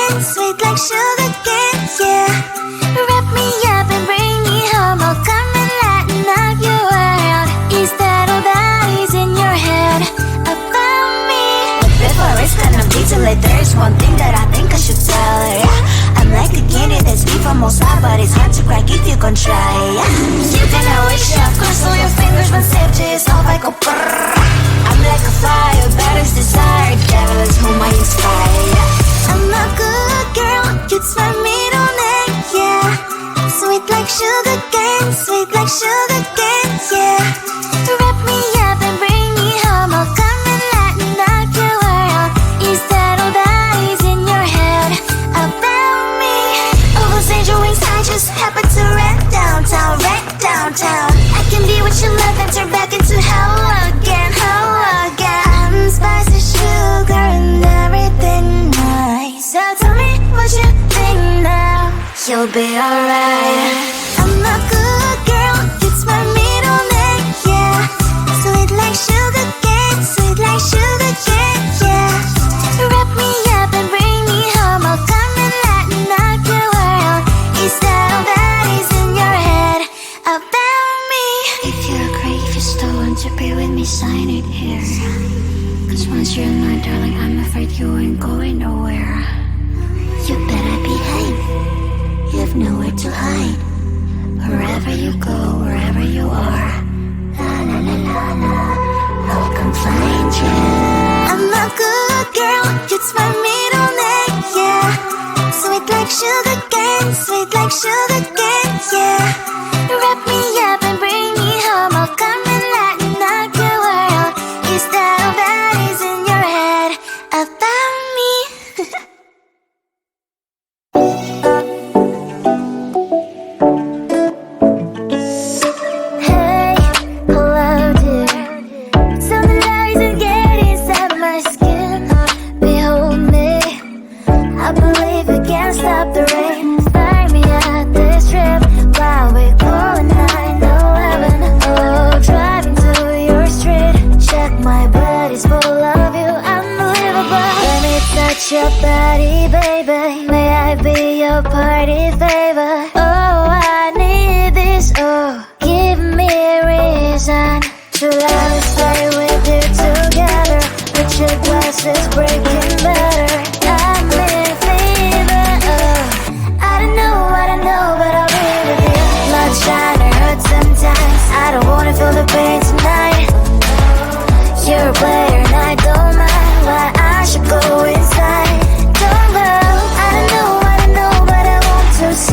cane, sweet like sugar cane, yeah. Wrap me up and bring me home, I'll come and lighten up your world. Is that all that is in your head about me? But before it's gonna be too late, there's one thing that I think I should tell her, yeah. I'm like a candy that's sweet from outside, but it's hard to crack if you can try, yeah. You can always shove, cross all your fingers when safety is off, I go brrrr. I'm like a fire, balance desire, devil is whom I inspire, yeah. I'm a good girl, it's my middle name, yeah. Sweet like sugar cane, sweet like sugar cane, yeah. Wrap me up and bring me home, I'll come and lighten up your world. Is that all that is in your head about me? All those angel wings I just happen to rent downtown, rent downtown. I can be what you love and turn back into hell again, hell again. Spicy sugar and everything nice. So tell me what you think now, you'll be alright. I'm a good girl, it's my middle name, yeah. Sweet like sugar cane, sweet like sugar cane, yeah. Wrap me up and bring me home, I'll come and lighten up your world. Is that all that is in your head about me? If you agree, if you still want to be with me, sign it here. Cause once you're mine, darling, I'm afraid you ain't going nowhere. You better behave, you have nowhere to hide. Wherever you go, wherever you are, la la la la la, I'll come find you. I'm a good girl, it's my middle name, yeah. Sweet like sugar cane, sweet like sugar cane, yeah. Wrap me up and bring me home, I'll come and lighten up your world. Is that all that is in your head about me? Hey, hello dear. Something that isn't getting inside my skin. Behold me, I believe we can't stop the rain. Start me at this trip while we call 911. Oh, driving to your street, check my body's full of you, unbelievable. Let me touch your body, baby. May I be your party favor? Oh, I need this. Oh, give me a reason to let me stay with you together. With your glasses breaking better. I'm in fever. Oh, I don't know, but I'll be with you. Not trying to hurt sometimes. I don't wanna feel the pain tonight. You're a player and I don't mind. Why I should go inside. Don't know, but I want to see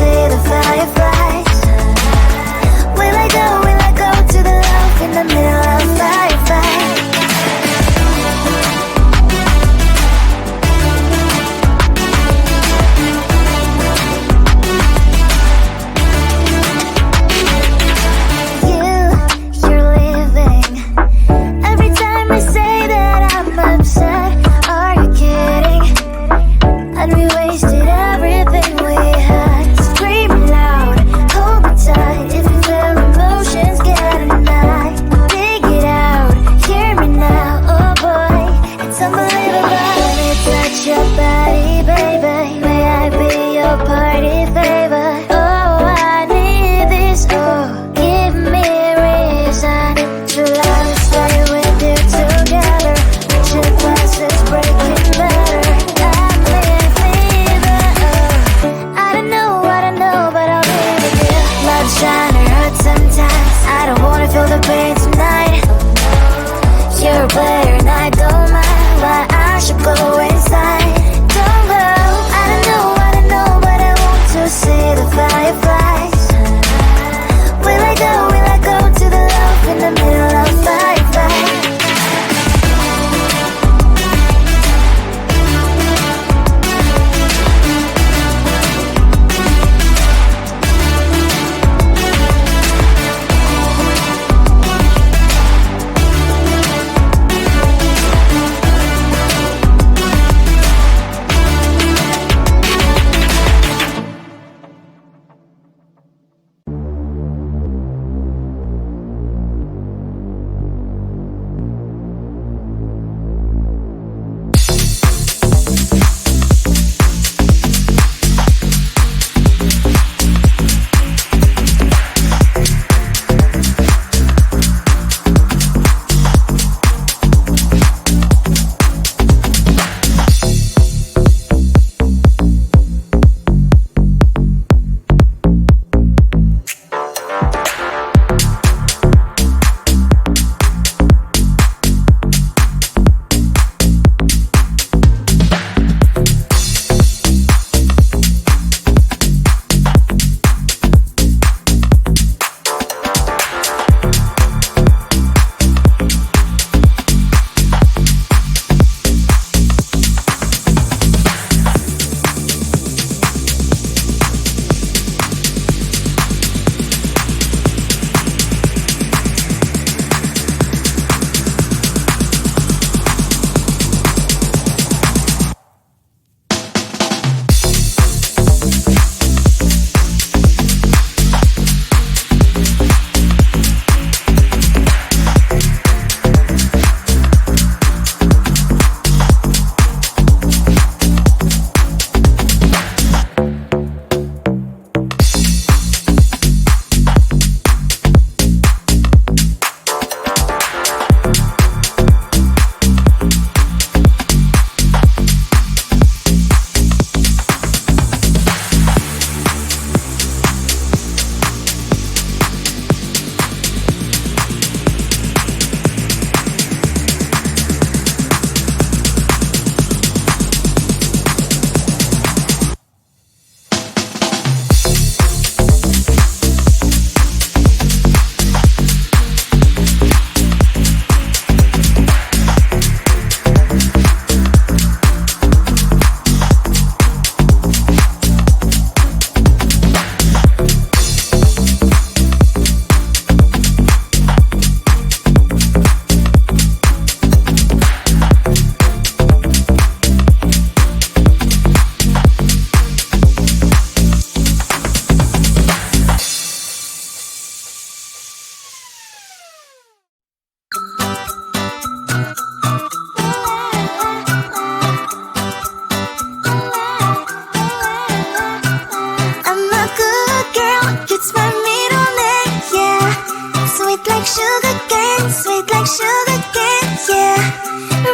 sugar cane, yeah.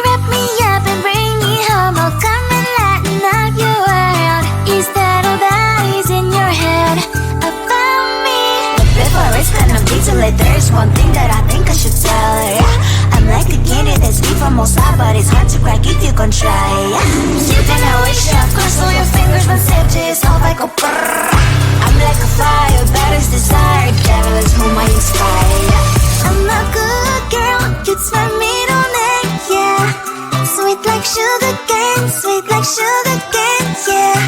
Wrap me up and bring me home. I'll come and lighten up your world. Is that all that is in your head about me? But before it's gonna be too late, there's one thing that I think I should tell her, yeah. I'm like a candy that's deep from outside, but it's hard to crack if you can try, yeah. You can always shove, cross all your fingers when safety is off, I go brrrr. I'm like a fire, that is desire, devil is whom I inspire, yeah. I'm a good girl, it's my middle name, yeah. Sweet like sugar cane, sweet like sugar cane, yeah.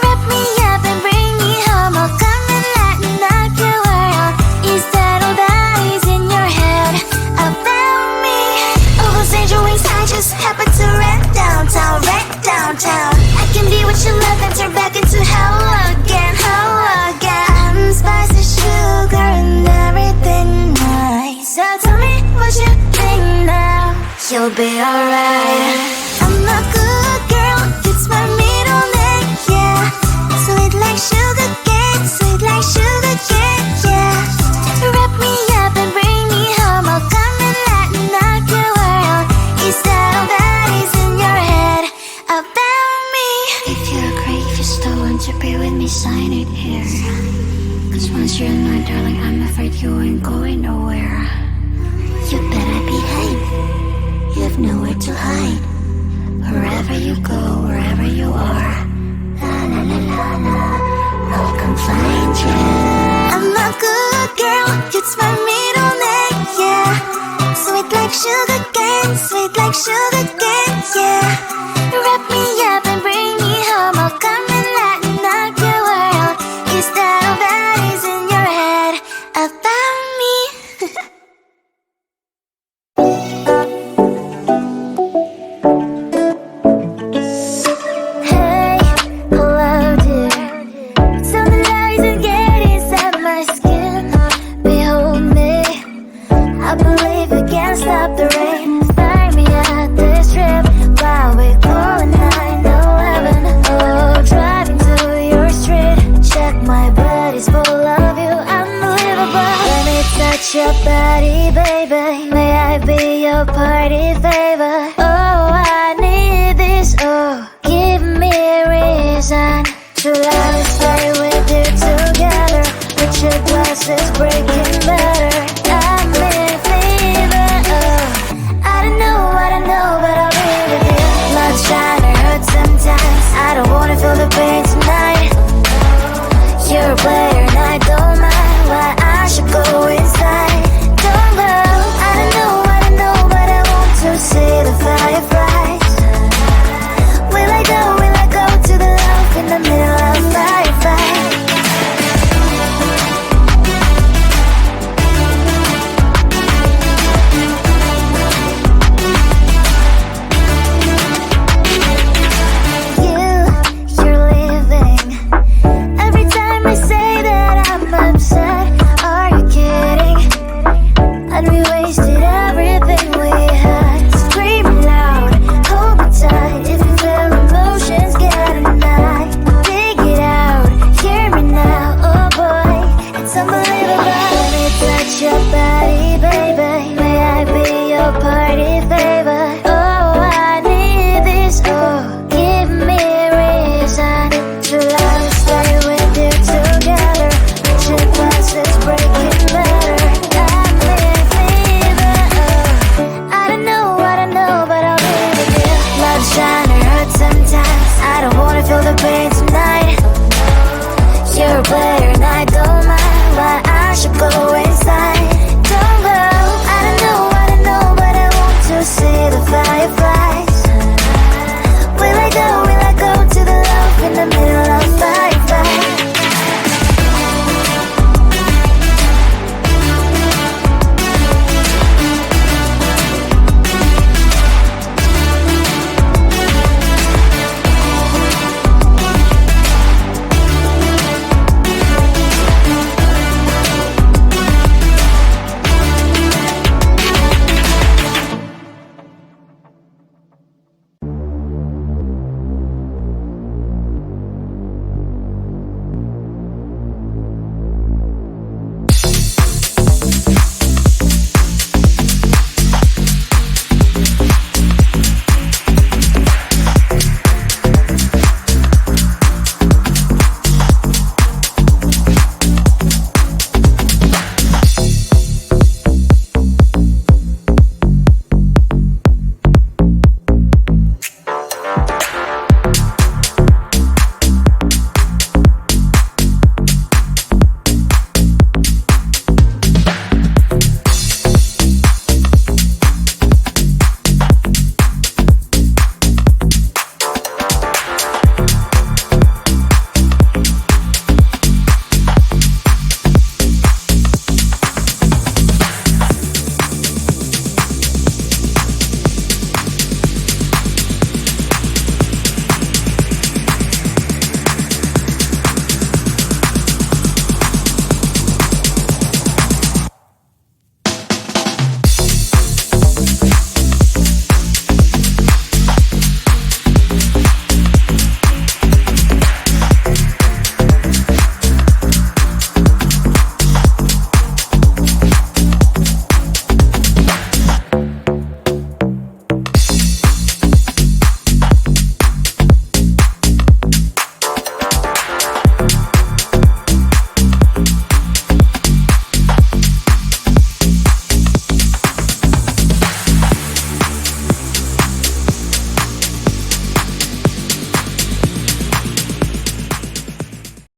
Wrap me up and bring me home, I'll come and lighten up your world. Is that all that is in your head about me? Oh, those angel wings I just happen to rent downtown, rent downtown. I can be what you love and turn back into hell again, hell again. I'm spicy sugar and everything nice. So tell me what you think now. You'll be alright. I'm a good girl, it's my middle name, yeah. Sweet like sugar cane, sweet like sugar cane, yeah. Wrap me up and bring me home, I'll come and lighten up your world. Is that all that is in your head about me? If you're great, if you still want to be with me, sign it here. Cause once you're not, darling, I'm afraid you ain't going nowhere. You better behave, you have nowhere to hide. Wherever you go, wherever you are, la la la la la, I'll come find you. I'm a good girl, it's my middle name, yeah. Sweet like sugar cane, sweet like sugar cane, yeah. Wrap me up and bring me home, I'll come and lighten up your world. Is that all that is in your head about me? Hey, hello dear. Tell me lies and get inside my skin. Behold me, I believe we can't stop the rain. Find me at this trip while we call 911. Oh, driving to your street. Check my body's full of you, unbelievable. Let me touch your body, baby. May I be your party favor? Oh, I need this. Oh, give me a reason to love and stay with you together. With your glasses break.